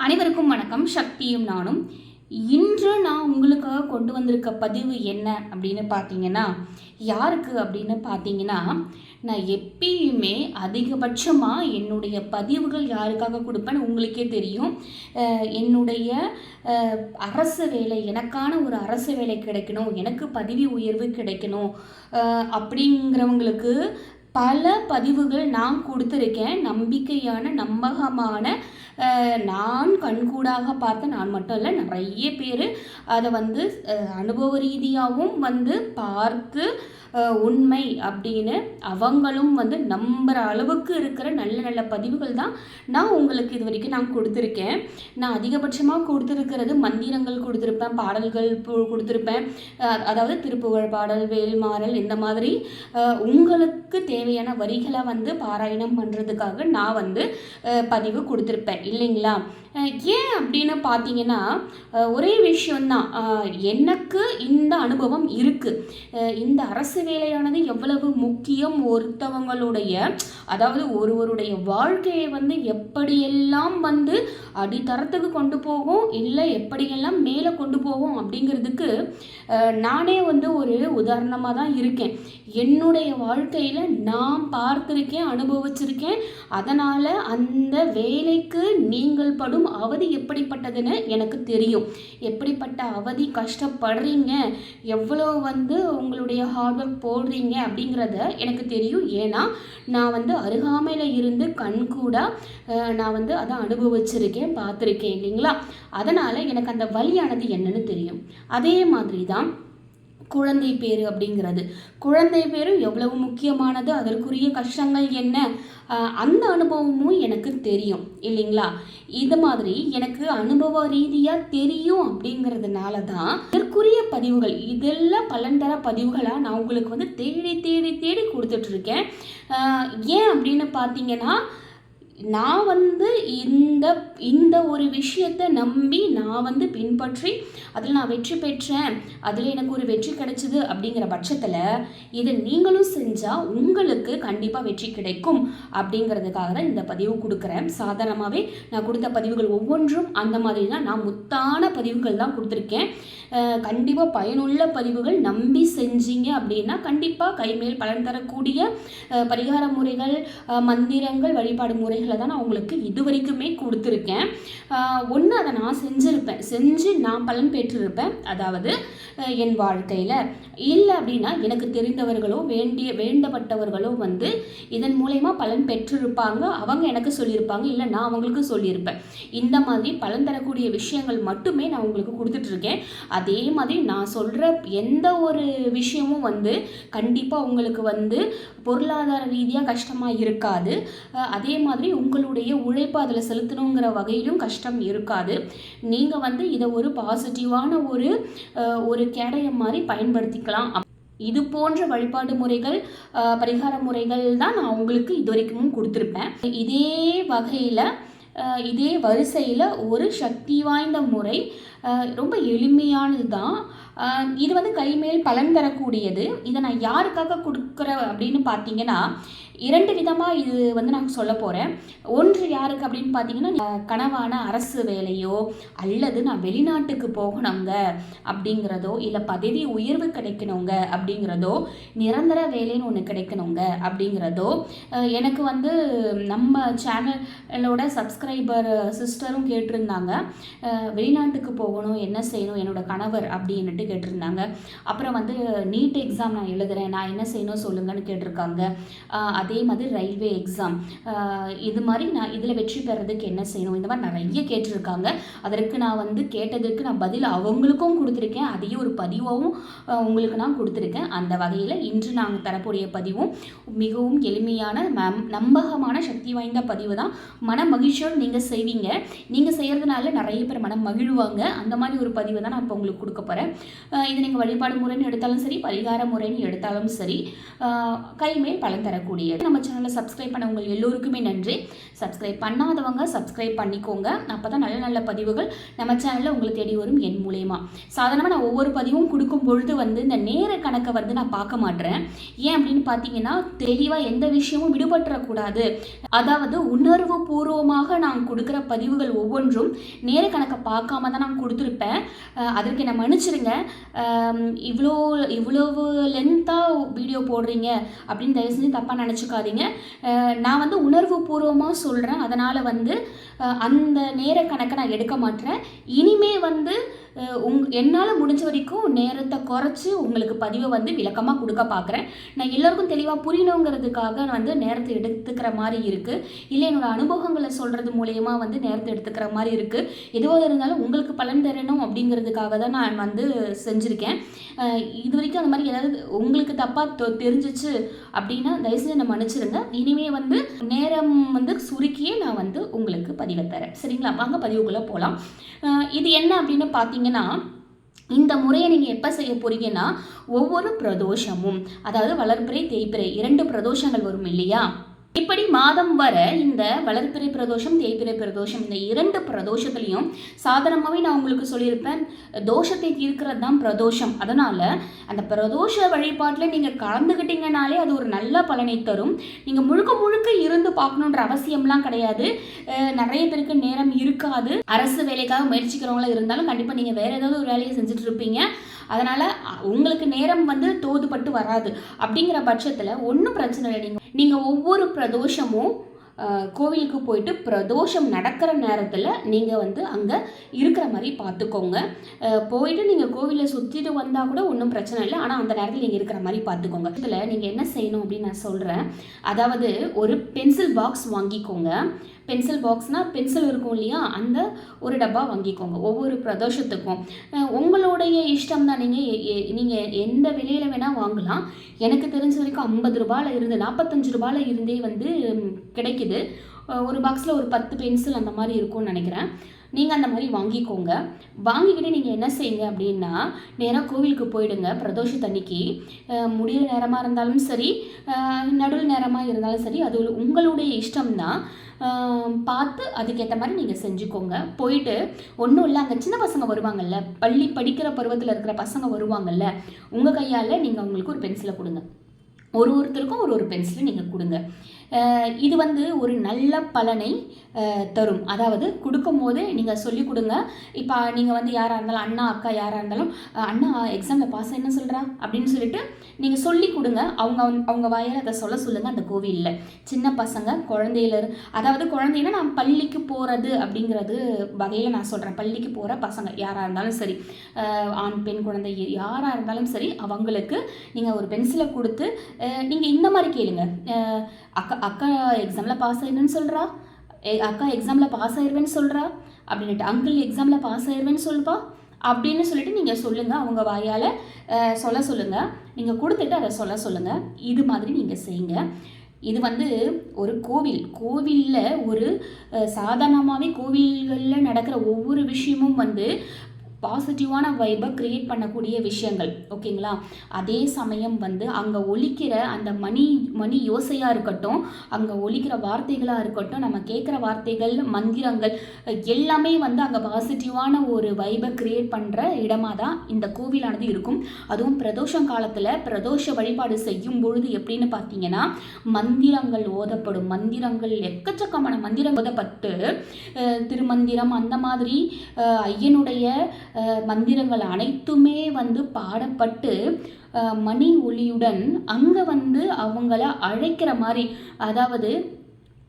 அனைவருக்கும் வணக்கம். சக்தியும் நானும். இன்று நான் உங்களுக்காக கொண்டு வந்திருக்க பதிவு என்ன அப்படின்னு பார்த்தீங்கன்னா, யாருக்கு அப்படின்னு பார்த்தீங்கன்னா, நான் எப்பயுமே அதிகபட்சமாக என்னுடைய பதிவுகள் யாருக்காக கொடுப்பேன்னு உங்களுக்கே தெரியும். என்னுடைய அரசு வேலை, எனக்கான ஒரு அரசு வேலை கிடைக்கணும், எனக்கு பதவி உயர்வு கிடைக்கணும் அப்படிங்கிறவங்களுக்கு பல பதிவுகள் நான் கொடுத்துருக்கேன். நம்பிக்கையான, நம்பகமான, நான் கண்கூடாக பார்த்த, நான் மட்டும் இல்லை, நிறைய பேர் அதை அனுபவ ரீதியாகவும் பார்த்து உண்மை அப்படின்னு அவங்களும் நம்புகிற அளவுக்கு இருக்கிற நல்ல நல்ல பதிவுகள் தான் நான் உங்களுக்கு இது வரைக்கும் நான் கொடுத்துருக்கேன். நான் அதிகபட்சமாக கொடுத்துருக்கிறது மந்திரங்கள் கொடுத்துருப்பேன், பாடல்கள் கொடுத்துருப்பேன். அதாவது திருப்புகழ் பாடல், வேல்மாறல், இந்த மாதிரி உங்களுக்கு தேவையான வரிகளை பாராயணம் பண்ணுறதுக்காக நான் பதிவு கொடுத்துருப்பேன் இல்லைங்களா? ஏன் அப்படின்னு பார்த்தீங்கன்னா, ஒரே விஷயந்தான். எனக்கு இந்த அனுபவம் இருக்குது. இந்த அரசு வேலையானது எவ்வளவு முக்கியம், ஒருத்தவங்களுடைய, அதாவது ஒருவருடைய வாழ்க்கையை எப்படியெல்லாம் அடித்தரத்துக்கு கொண்டு போகும், இல்லை எப்படியெல்லாம் மேலே கொண்டு போகும் அப்படிங்கிறதுக்கு நானே ஒரு உதாரணமாக தான் இருக்கேன். என்னுடைய வாழ்க்கையில் நான் பார்த்துருக்கேன், அனுபவிச்சிருக்கேன். அதனால் அந்த வேலைக்கு நீங்கள் படும் அவதி எப்படிப்பட்டதுன்னு எனக்கு தெரியும். எப்படிப்பட்ட அவதி, கஷ்டப்படுறீங்க, எவ்வளோ உங்களுடைய ஹார்ட் ஒர்க் போடுறீங்க அப்படிங்கிறத எனக்கு தெரியும். ஏன்னா நான் அருகாமையில் இருந்து கண்கூடா நான் அதை அனுபவிச்சிருக்கேன், பார்த்துருக்கேன் இல்லைங்களா? அதனால் எனக்கு அந்த வலியானது என்னன்னு தெரியும். அதே மாதிரி தான் குழந்தை பேரு அப்படிங்கிறது. குழந்தை பேரு எவ்வளவு முக்கியமானது, அதற்குரிய கஷ்டங்கள் என்ன, அந்த அனுபவமும் எனக்கு தெரியும் இல்லைங்களா? இது மாதிரி எனக்கு அனுபவ ரீதியாக தெரியும். அப்படிங்கிறதுனால தான் இதற்குரிய பதிவுகள், இதெல்லாம் பலன் தர பதிவுகளாக நான் உங்களுக்கு தேடி தேடி தேடி கொடுத்துட்ருக்கேன். ஏன் அப்படின்னு பார்த்தீங்கன்னா, நான் இந்த ஒரு விஷயத்தை நம்பி நான் பின்பற்றி அதில் நான் வெற்றி பெற்றேன், அதில் எனக்கு ஒரு வெற்றி கிடைச்சிது அப்படிங்கிற பட்சத்தில் இதை நீங்களும் செஞ்சால் உங்களுக்கு கண்டிப்பாக வெற்றி கிடைக்கும் அப்படிங்கிறதுக்காக தான் இந்த பதிவு கொடுக்குறேன். சாதாரணமாகவே நான் கொடுத்த பதிவுகள் ஒவ்வொன்றும் அந்த மாதிரி தான். நான் முத்தான பதிவுகள் தான் கொடுத்துருக்கேன். கண்டிப்பாக பயனுள்ள பதிவுகள் நம்பி செஞ்சீங்க அப்படின்னா கண்டிப்பாக கைமேல் பலன் தரக்கூடிய பரிகார முறைகள், மந்திரங்கள், வழிபாடு முறைகளை தான் நான் உங்களுக்கு இது வரைக்குமே கொடுத்துருக்கேன். ஒன்று அதை நான் செஞ்சு நான் பலன் பெற்றிருப்பேன், அதாவது என் வாழ்க்கையில். இல்லை அப்படின்னா எனக்கு தெரிந்தவர்களோ வேண்டப்பட்டவர்களோ இதன் மூலயமா பலன் பெற்றிருப்பாங்க, அவங்க எனக்கு சொல்லியிருப்பாங்க, இல்லை நான் அவங்களுக்கு சொல்லியிருப்பேன். இந்த மாதிரி பலன் தரக்கூடிய விஷயங்கள் மட்டுமே நான் உங்களுக்கு கொடுத்துட்ருக்கேன். அதே மாதிரி நான் சொல்கிற எந்த ஒரு விஷயமும் கண்டிப்பாக உங்களுக்கு பொருளாதார ரீதியாக கஷ்டமாக இருக்காது. அதே மாதிரி உங்களுடைய உழைப்பு அதில் செலுத்தணுங்கிற வகையிலும் கஷ்டம் இருக்காது. நீங்கள் இதை ஒரு பாசிட்டிவான ஒரு கேடயம் மாதிரி பயன்படுத்திக்கலாம். இது போன்ற வழிபாடு முறைகள், பரிகார முறைகள் தான் நான் உங்களுக்கு இது வரைக்கும் கொடுத்துருப்பேன். இதே வகையில், இதே வரிசையில் ஒரு சக்தி வாய்ந்த முறை, ரொம்ப எளிமையானது தான். இது கைமேல் பலன் தரக்கூடியது. இதை நான் யாருக்காக கொடுக்குறேன் அப்படின்னு பார்த்தீங்கன்னா, 2 விதமாக இது நான் சொல்ல போகிறேன். ஒன்று யாருக்கு அப்படின்னு பார்த்தீங்கன்னா, கனவான அரசு வேலையோ, அல்லது நான் வெளிநாட்டுக்கு போகணுங்க அப்படிங்கிறதோ, இல்லை பதவி உயர்வு கிடைக்கணுங்க அப்படிங்கிறதோ, நிரந்தர வேலைன்னு ஒன்று கிடைக்கணுங்க அப்படிங்கிறதோ, எனக்கு நம்ம சேனலோட சப்ஸ்கிரைபர் சிஸ்டரும் கேட்டிருந்தாங்க, வெளிநாட்டுக்கு போகணும், என்ன செய்யணும் என்னோட கணவர் அப்படின்னுட்டு கேட்டிருந்தாங்க. அப்புறம் நீட் எக்ஸாம் நான் எழுதுகிறேன், நான் என்ன செய்யணும் சொல்லுங்கன்னு கேட்டிருக்காங்க. அதே மாதிரி ரயில்வே எக்ஸாம், இது மாதிரி நான் இதில் வெற்றி பெறதுக்கு என்ன செய்யணும், இந்த மாதிரி நிறைய கேட்டிருக்காங்க. அதற்கு நான் கேட்டதுக்கு நான் பதில் அவங்களுக்கும் கொடுத்துருக்கேன், அதையே ஒரு பதிவாகவும் உங்களுக்கு நான் கொடுத்துருக்கேன். அந்த வகையில் இன்று நாங்கள் தரக்கூடிய பதிவும் மிகவும் எளிமையான, நம்பகமான, சக்தி வாய்ந்த பதிவு தான். மன மகிழ்ச்சியோடு நீங்கள் செய்வீங்க. நீங்கள் செய்கிறதுனால நிறைய பேர் மனம் மகிழ்வாங்க. அந்த மாதிரி ஒரு பதிவை தான் நான் இப்போ உங்களுக்கு கொடுக்க போகிறேன். இது நீங்கள் வழிபாடு முறைன்னு எடுத்தாலும் சரி, பரிகார முறைன்னு எடுத்தாலும் சரி, கைமேல் பலன் தரக்கூடியது. நம்ம சேனலை சப்ஸ்கிரைப் பண்ண உங்கள் எல்லோருக்குமே நன்றி. சப்ஸ்கிரைப் பண்ணாதவங்க சப்ஸ்கிரைப் பண்ணிக்கோங்க. அப்போ தான் நல்ல நல்ல பதிவுகள் நம்ம சேனலில் உங்களை தேடி வரும் என் மூலயமா. சாதாரணமாக நான் ஒவ்வொரு பதிவும் கொடுக்கும் பொழுது இந்த நேர கணக்கை நான் பார்க்க மாட்டேன். ஏன் அப்படின்னு பார்த்தீங்கன்னா, தெளிவாக எந்த விஷயமும் விடுபட்டுறக்கூடாது. அதாவது உணர்வு பூர்வமாக நான் கொடுக்குற பதிவுகள் ஒவ்வொன்றும் நேர கணக்கை பார்க்காம தான் நான் கொடுத்துருப்பேன். அதற்கு என்னை மன்னிச்சிருங்க. இவ்வளவு லென்த்தாக வீடியோ போடுறீங்க அப்படின்னு தயவு செஞ்சு தப்பாக நினச்சிக்காதீங்க. நான் உணர்வு பூர்வமாக சொல்கிறேன். அதனால் அந்த நேர கணக்கை நான் எடுக்க மாட்டேன். இனிமே என்னால் முடிஞ்ச வரைக்கும் நேரத்தை குறைச்சி உங்களுக்கு பதிவை விளக்கமாக கொடுக்க பார்க்குறேன். நான் எல்லோருக்கும் தெளிவாக புரியணுங்கிறதுக்காக நேரத்தை எடுத்துக்கிற மாதிரி இருக்குது. இல்லை என்னோடய அனுபவங்களை சொல்கிறது மூலயமா நேரத்தை எடுத்துக்கிற மாதிரி இருக்குது. எதுவாக இருந்தாலும் உங்களுக்கு பலன் தரணும் அப்படிங்கிறதுக்காக தான் நான் செஞ்சுருக்கேன். இது வரைக்கும் அந்த மாதிரி ஏதாவது உங்களுக்கு தப்பாக தெரிஞ்சிச்சு அப்படின்னா தயவுசெய்து என்னை மன்னிச்சிருங்க. இனிமே நேரம் சுருக்கியே நான் உங்களுக்கு பதிவை தரேன். சரிங்களா? வாங்க பதிவுக்குள்ளே போகலாம். இது என்ன அப்படின்னு பார்த்தீங்கன்னா, இந்த முறையை நீங்கள் எப்போ செய்ய போறீங்கன்னா, ஒவ்வொரு பிரதோஷமும், அதாவது வளர்பிறை தேய்பிறை 2 பிரதோஷங்கள் வரும் இல்லையா? இப்படி மாதம் வர இந்த வளர்பிறை பிரதோஷம் தேய்பிறை பிரதோஷம் இந்த 2 பிரதோஷத்துலையும் சாதாரணமாகவே நான் உங்களுக்கு சொல்லியிருப்பேன், தோஷத்தை தீர்க்கிறது தான் பிரதோஷம். அதனால் அந்த பிரதோஷ வழிபாட்டில் நீங்கள் கலந்துக்கிட்டீங்கனாலே அது ஒரு நல்ல பலனை தரும். நீங்கள் முழுக்க முழுக்க இருந்து பார்க்கணுன்ற அவசியம்லாம் கிடையாது. நிறைய பேருக்கு நேரம் இருக்காது. அரசு வேலைக்காக முயற்சிக்கிறவங்களா இருந்தாலும் கண்டிப்பாக நீங்கள் வேறு ஏதாவது ஒரு வேலையை செஞ்சுட்டு இருப்பீங்க. அதனால் உங்களுக்கு நேரம் தோதுபட்டு வராது. அப்படிங்கிற பட்சத்தில் ஒன்றும் பிரச்சனை இல்லை. நீங்கள் ஒவ்வொரு பிரதோஷமும் கோவிலுக்கு போயிட்டு பிரதோஷம் நடக்கிற நேரத்தில் நீங்கள் அங்கே இருக்கிற மாதிரி பார்த்துக்கோங்க. போயிட்டு நீங்கள் கோவிலை சுற்றிட்டு வந்தால் கூட ஒன்றும் பிரச்சனை இல்லை. ஆனால் அந்த நேரத்தில் நீங்கள் இருக்கிற மாதிரி பார்த்துக்கோங்க. இதில் நீங்கள் என்ன செய்யணும் அப்படின்னு நான் சொல்கிறேன். அதாவது ஒரு பென்சில் பாக்ஸ் வாங்கிக்கோங்க. பென்சில் பாக்ஸ்னால் பென்சில் இருக்கும் இல்லையா, அந்த ஒரு டப்பா வாங்கிக்கோங்க ஒவ்வொரு பிரதோஷத்துக்கும். உங்களுடைய இஷ்டம் தான். நீங்கள் எந்த விலையில் வேணால் வாங்கலாம். எனக்கு தெரிஞ்ச வரைக்கும் 50 ரூபாயில் இருந்து 45 ரூபாயில் இருந்தே கிடைக்குது. ஒரு பாக்ஸில் ஒரு 10 பென்சில் அந்த மாதிரி இருக்கும்னு நினைக்கிறேன். நீங்கள் அந்த மாதிரி வாங்கிக்கோங்க. வாங்கிக்கிட்டு நீங்கள் என்ன செய்யுங்க அப்படின்னா, நேராக கோவிலுக்கு போயிடுங்க. பிரதோஷத்தன்னைக்கு முடிகிற நேரமாக இருந்தாலும் சரி, நடுவில் நேரமாக இருந்தாலும் சரி, அது உங்களுடைய இஷ்டம்தான். பார்த்து அதுக்கேற்ற மாதிரி நீங்கள் செஞ்சுக்கோங்க. போயிட்டு ஒன்றும் இல்லை, அங்கே சின்ன பசங்க வருவாங்கல்ல, பள்ளி படிக்கிற பருவத்தில் இருக்கிற பசங்க வருவாங்கல்ல, உங்கள் கையால் நீங்கள் அவங்களுக்கு ஒரு பென்சிலை கொடுங்க. ஒருத்தருக்கும் ஒரு பென்சிலை நீங்கள் கொடுங்க. இது ஒரு நல்ல பலனை தரும். அதாவது கொடுக்கும் போது நீங்கள் சொல்லிக் கொடுங்க. இப்போ நீங்கள் யாராக இருந்தாலும் அண்ணா அக்கா யாராக இருந்தாலும், அண்ணா எக்ஸாமில் பாஸ் என்ன சொல்கிறா அப்படின்னு சொல்லிட்டு நீங்கள் சொல்லி கொடுங்க. அவங்க வாயால் அதை சொல்லுங்கள். அந்த கோவிலில் சின்ன பசங்க அதாவது குழந்தைன்னா நான் பள்ளிக்கு போகிறது அப்படிங்கிறது வகையில் நான் சொல்கிறேன். பள்ளிக்கு போகிற பசங்க யாராக இருந்தாலும் சரி, ஆண் பெண் குழந்தை யாராக இருந்தாலும் சரி, அவங்களுக்கு நீங்கள் ஒரு பென்சிலை கொடுத்து நீங்கள் இந்த மாதிரி கேளுங்க. அக்கா எக்ஸாமில் பாஸ் ஆயிடுன்னு சொல்கிறா, அக்கா எக்ஸாமில் பாஸ் ஆயிடுவேன்னு சொல்கிறா அப்படின்ட்டு, அங்கிள் எக்ஸாமில் பாஸ் ஆயிடுவேன்னு சொல்லுப்பா அப்படின்னு சொல்லிட்டு நீங்கள் சொல்லுங்கள். அவங்க வாயால் சொல்லுங்கள். நீங்கள் கொடுத்துட்டு அதை சொல்லுங்கள். இது மாதிரி நீங்கள் செய்யுங்க. இது ஒரு கோவிலில் ஒரு சாதாரணமாகவே கோவில்களில் நடக்கிற ஒவ்வொரு விஷயமும் பாசிட்டிவான வைபை க்ரியேட் பண்ணக்கூடிய விஷயங்கள். ஓகேங்களா? அதே சமயம் அங்கே ஒலிக்கிற அந்த மணி யோசையாக இருக்கட்டும், அங்கே ஒலிக்கிற வார்த்தைகளாக இருக்கட்டும், நம்ம கேட்குற வார்த்தைகள், மந்திரங்கள் எல்லாமே அங்கே பாசிட்டிவான ஒரு வைபை க்ரியேட் பண்ணுற இடமாக தான் இந்த கோவிலானது இருக்கும். அதுவும் பிரதோஷம் காலத்தில் பிரதோஷ வழிபாடு செய்யும் பொழுது எப்படின்னு பார்த்தீங்கன்னா, மந்திரங்கள் ஓதப்படும். மந்திரங்கள் எக்கச்சக்கமான மந்திரம் ஓதப்பட்டு, திருமந்திரம் அந்த மாதிரி ஐயனுடைய மந்திரங்கள் அனைத்துமே பாடப்பட்டு மணி ஒளியுடன் அங்கே அவங்கள அழைக்கிற மாதிரி. அதாவது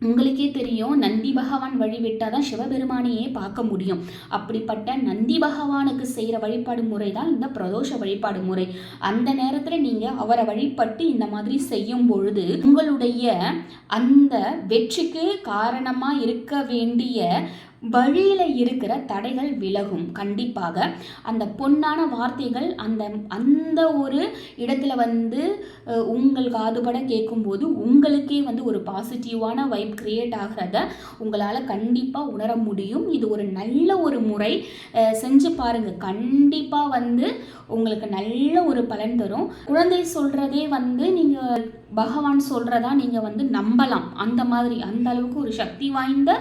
உங்களுக்கே தெரியும், நந்தி பகவான் வழிவிட்டால் தான் சிவபெருமானையே பார்க்க முடியும். அப்படிப்பட்ட நந்தி பகவானுக்கு செய்கிற வழிபாடு முறை தான் இந்த பிரதோஷ வழிபாடு முறை. அந்த நேரத்தில் நீங்கள் அவரை வழிபட்டு இந்த மாதிரி செய்யும் பொழுது உங்களுடைய அந்த வெற்றிக்கு காரணமாக இருக்க வேண்டிய வழியில் இருக்கிற தடைகள் விலகும். கண்டிப்பாக அந்த பொன்னான வார்த்தைகள் அந்த ஒரு இடத்துல உங்கள் காதுபட கேட்கும்போது உங்களுக்கே ஒரு பாசிட்டிவான வைப் கிரியேட் ஆகிறத உங்களால் கண்டிப்பாக உணர முடியும். இது ஒரு நல்ல ஒரு முறை, செஞ்சு பாருங்கள். கண்டிப்பாக உங்களுக்கு நல்ல ஒரு பலன் தரும். குழந்தை சொல்கிறதே வந்து நீங்கள் பகவான் சொல்கிறதா நீங்கள் வந்து நம்பலாம். அந்த மாதிரி அந்த அளவுக்கு ஒரு சக்தி வாய்ந்த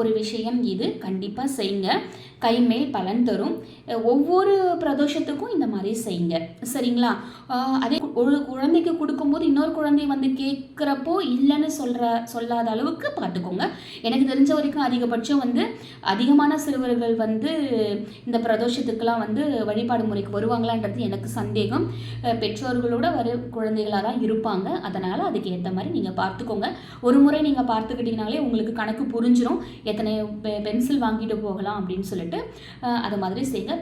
ஒரு விஷயம் இது. கண்டிப்பாக செய்யுங்க, கைமேல் பலன் தரும். ஒவ்வொரு பிரதோஷத்துக்கும் இந்த மாதிரி செய்யுங்க, சரிங்களா? அதே ஒரு குழந்தைக்கு கொடுக்கும்போது இன்னொரு குழந்தை வந்து கேட்குறப்போ இல்லைன்னு சொல்லாத அளவுக்கு பார்த்துக்கோங்க. எனக்கு தெரிஞ்ச வரைக்கும் அதிகபட்சம் வந்து அதிகமான சிறுவர்கள் வந்து இந்த பிரதோஷத்துக்கெலாம் வந்து வழிபாடு முறைக்கு வருவாங்களான்றது எனக்கு சந்தேகம். பெற்றோர்களோட குழந்தைகளாக தான் இருப்பாங்க. அதனால் அதுக்கு ஏற்ற மாதிரி நீங்கள் பார்த்துக்கோங்க. ஒரு முறை நீங்கள் பார்த்துக்கிட்டிங்கனாலே உங்களுக்கு கணக்கு புரிஞ்சிடும், எத்தனை பென்சில் வாங்கிட்டு போகலாம் அப்படின்னு சொல்லிட்டு. அது மாதிரி செய்யுங்க.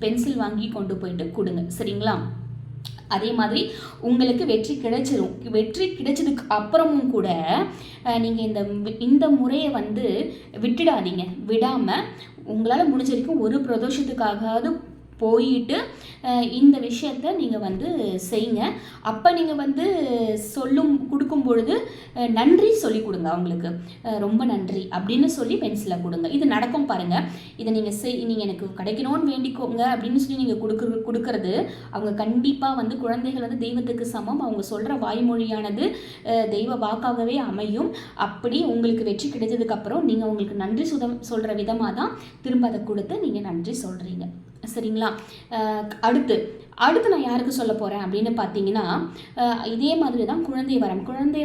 பென்சில் வாங்கி கொண்டு போயிட்டு கொடுங்க, சரிங்களா? அதே மாதிரி உங்களுக்கு வெற்றி கிடைச்சிடும். வெற்றி கிடைச்சதுக்கு அப்புறமும் கூட நீங்கள் இந்த முறையை வந்து விட்டுடாதீங்க. விடாமல் உங்களால் முடிஞ்ச வரைக்கும் ஒரு பிரதோஷத்துக்காகாவது போயிட்டு இந்த விஷயத்தை நீங்கள் வந்து செய்யுங்க. அப்போ நீங்கள் வந்து கொடுக்கும் பொழுது நன்றி சொல்லி கொடுங்க. அவங்களுக்கு ரொம்ப நன்றி அப்படின்னு சொல்லி பென்சிலை கொடுங்க. இது நடக்கும் பாருங்கள். இதை நீங்கள் எனக்கு கிடைக்கணும்னு வேண்டிக்கோங்க அப்படின்னு சொல்லி நீங்கள் கொடுக்கறது அவங்க கண்டிப்பாக வந்து குழந்தைகள் வந்து தெய்வத்துக்கு சமம். அவங்க சொல்கிற வாய்மொழியானது தெய்வ வாக்காகவே அமையும். அப்படி உங்களுக்கு வெற்றி கிடைத்ததுக்கப்புறம் நீங்கள் உங்களுக்கு நன்றி சொல்கிற விதமாக தான் திரும்ப அதை கொடுத்து நீங்கள் நன்றி சொல்கிறீங்க, சரிங்களா? அடுத்து நான் யாருக்கு சொல்ல போகிறேன் அப்படின்னு பார்த்தீங்கன்னா, இதே மாதிரி தான் குழந்தை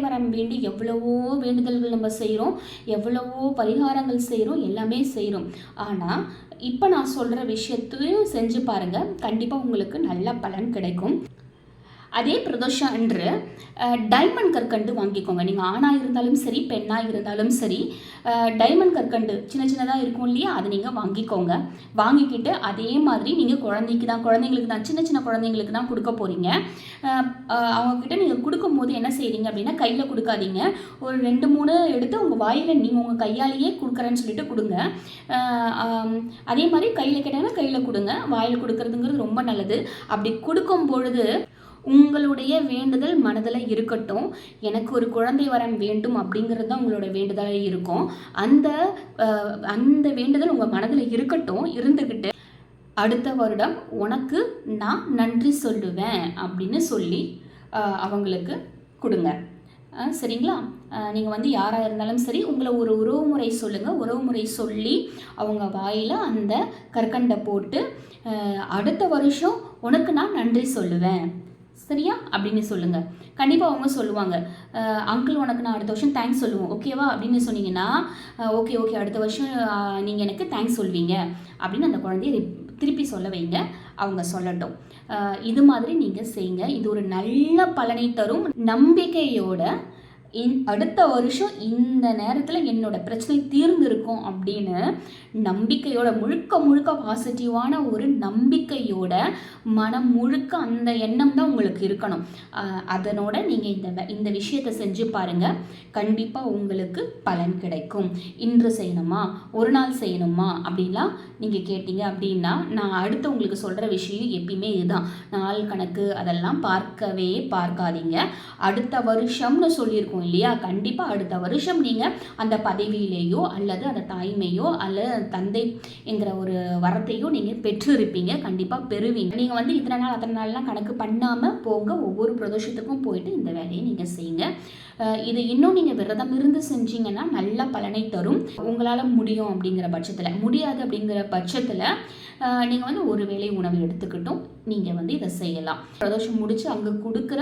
வரம் வேண்டி எவ்வளவோ வேண்டுதல்கள் நம்ம செய்கிறோம், எவ்வளவோ பரிகாரங்கள் செய்கிறோம், எல்லாமே செய்கிறோம். ஆனால் இப்போ நான் சொல்கிற விஷயத்தையும் செஞ்சு பாருங்கள், கண்டிப்பாக உங்களுக்கு நல்ல பலன் கிடைக்கும். அதே பிரதோஷம் அன்று டைமண்ட் கற்கண்டு வாங்கிக்கோங்க. நீங்கள் ஆணாக இருந்தாலும் சரி, பெண்ணாக இருந்தாலும் சரி, டைமண்ட் கற்கண்டு சின்னதாக இருக்கும் இல்லையா, அதை நீங்கள் வாங்கிக்கோங்க. வாங்கிக்கிட்டு அதே மாதிரி நீங்கள் குழந்தைங்களுக்கு தான் சின்ன குழந்தைங்களுக்கு தான் கொடுக்க போகிறீங்க. அவங்கக்கிட்ட நீங்கள் கொடுக்கும்போது என்ன செய்கிறீங்க அப்படின்னா, கையில் கொடுக்காதீங்க. ஒரு 2-3 எடுத்து உங்கள் வாயில் நீங்கள் உங்கள் கையாலேயே கொடுக்குறேன்னு சொல்லிட்டு கொடுங்க. அதே மாதிரி கையில் கேட்டாங்கன்னா கையில் கொடுங்க. வாயில் கொடுக்குறதுங்கிறது ரொம்ப நல்லது. அப்படி கொடுக்கும் பொழுது உங்களுடைய வேண்டுதல் மனதில் இருக்கட்டும். எனக்கு ஒரு குழந்தை வரம் வேண்டும் அப்படிங்கிறது தான் உங்களோட வேண்டுதலாக இருக்கும். அந்த வேண்டுதல் உங்கள் மனதில் இருக்கட்டும். இருந்துக்கிட்டு அடுத்த வருடம் உனக்கு நான் நன்றி சொல்லுவேன் அப்படின்னு சொல்லி அவங்களுக்கு கொடுங்க, சரிங்களா? நீங்கள் வந்து யாராக இருந்தாலும் சரி, உங்களை ஒரு உறவுமுறை சொல்லுங்கள். உறவுமுறை சொல்லி அவங்க வாயில் அந்த கற்கண்டை போட்டு அடுத்த வருஷம் உனக்கு நான் நன்றி சொல்லுவேன், சரியா அப்படின்னு சொல்லுங்கள். கண்டிப்பாக அவங்க சொல்லுவாங்க, அங்கிள் உனக்கு நான் அடுத்த வருஷம் தேங்க்ஸ் சொல்லுவோம், ஓகேவா அப்படின்னு சொன்னீங்கன்னா, ஓகே அடுத்த வருஷம் நீங்கள் எனக்கு தேங்க்ஸ் சொல்வீங்க அப்படின்னு அந்த குழந்தைய திருப்பி சொல்ல வைங்க. அவங்க சொல்லட்டும். இது மாதிரி நீங்கள் செய்யுங்க. இது ஒரு நல்ல பலனை தரும். நம்பிக்கையோட அடுத்த வருஷம் இந்த நேரத்தில் என்னோட பிரச்சனை தீர்ந்திருக்கும் அப்படின்னு நம்பிக்கையோட, முழுக்க பாசிட்டிவான ஒரு நம்பிக்கையோட, மனம் முழுக்க அந்த எண்ணம் தான் உங்களுக்கு இருக்கணும். அதனோட நீங்கள் இந்த விஷயத்தை செஞ்சு பாருங்கள். கண்டிப்பாக உங்களுக்கு பலன் கிடைக்கும். இன்று செய்யணுமா, ஒரு நாள் செய்யணுமா அப்படின்லாம் நீங்கள் கேட்டீங்க அப்படின்னா, நான் அடுத்து உங்களுக்கு சொல்கிற விஷயம் எப்பயுமே இதுதான். நாள் கணக்கு அதெல்லாம் பார்க்காதீங்க. அடுத்த வருஷம்னு சொல்லியிருக்கோம் இல்லையா, கண்டிப்பாக அடுத்த வருஷம் நீங்கள் அந்த பதவியிலேயோ அல்லது அந்த தாய்மையோ அல்லது தந்தை என்கிற ஒரு வரத்தையோ நீங்கள் பெற்றிருப்பீங்க. கண்டிப்பாக பெறுவீங்க. நீங்கள் வந்து இத்தனை நாள் அத்தனை நாள்லாம் கணக்கு பண்ணாமல் போங்க. ஒவ்வொரு பிரதோஷத்துக்கும் போயிட்டு இந்த வேலையை நீங்கள் செய்யுங்க. இது இன்னும் நீங்கள் விரதம் இருந்து செஞ்சீங்கன்னா நல்ல பலனை தரும். உங்களால் முடியும் அப்படிங்கிற பட்சத்தில், முடியாது அப்படிங்கிற பட்சத்தில் நீங்கள் வந்து ஒரு வேளை உணவு எடுத்துக்கிட்டும் நீங்கள் வந்து இதை செய்யலாம். பிரதோஷம் முடித்து அங்கே கொடுக்குற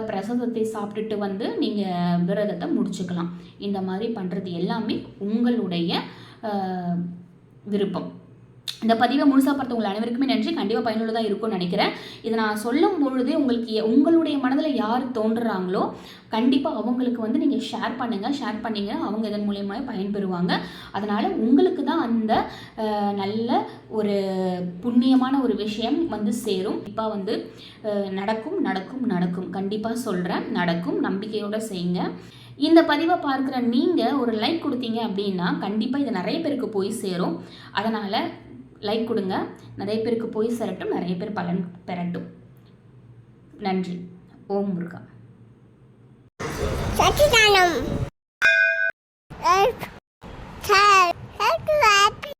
பிரசாதத்தை சாப்பிட்டுட்டு வந்து நீங்கள் விரதத்தை முடிச்சுக்கலாம். இந்த மாதிரி பண்ணுறது எல்லாமே உங்களுடைய விருப்பம். இந்த பதிவை முழுசாக பார்த்து உங்கள் அனைவருக்குமே நன்றி. கண்டிப்பாக பயனுள்ளதாக இருக்கும்னு நினைக்கிறேன். இதை நான் சொல்லும் பொழுதே உங்களுடைய மனதில் யார் தோன்றுறாங்களோ கண்டிப்பாக அவங்களுக்கு வந்து நீங்கள் ஷேர் பண்ணிங்கன்னா அவங்க இதன் மூலியமாக பயன்பெறுவாங்க. அதனால் உங்களுக்கு தான் அந்த நல்ல ஒரு புண்ணியமான ஒரு விஷயம் வந்து சேரும். கண்டிப்பாக வந்து நடக்கும். கண்டிப்பாக சொல்கிறேன், நடக்கும். நம்பிக்கையோடு செய்யுங்க. இந்த பதிவை பார்க்குற நீங்கள் ஒரு லைக் கொடுத்தீங்க அப்படின்னா கண்டிப்பாக இது நிறைய பேருக்கு போய் சேரும். அதனால் லைக் கொடுங்க. நிறைய பேருக்கு போய் சேரட்டும், நிறைய பேர் பலன் பெறட்டும். நன்றி. ஓம் முருகா.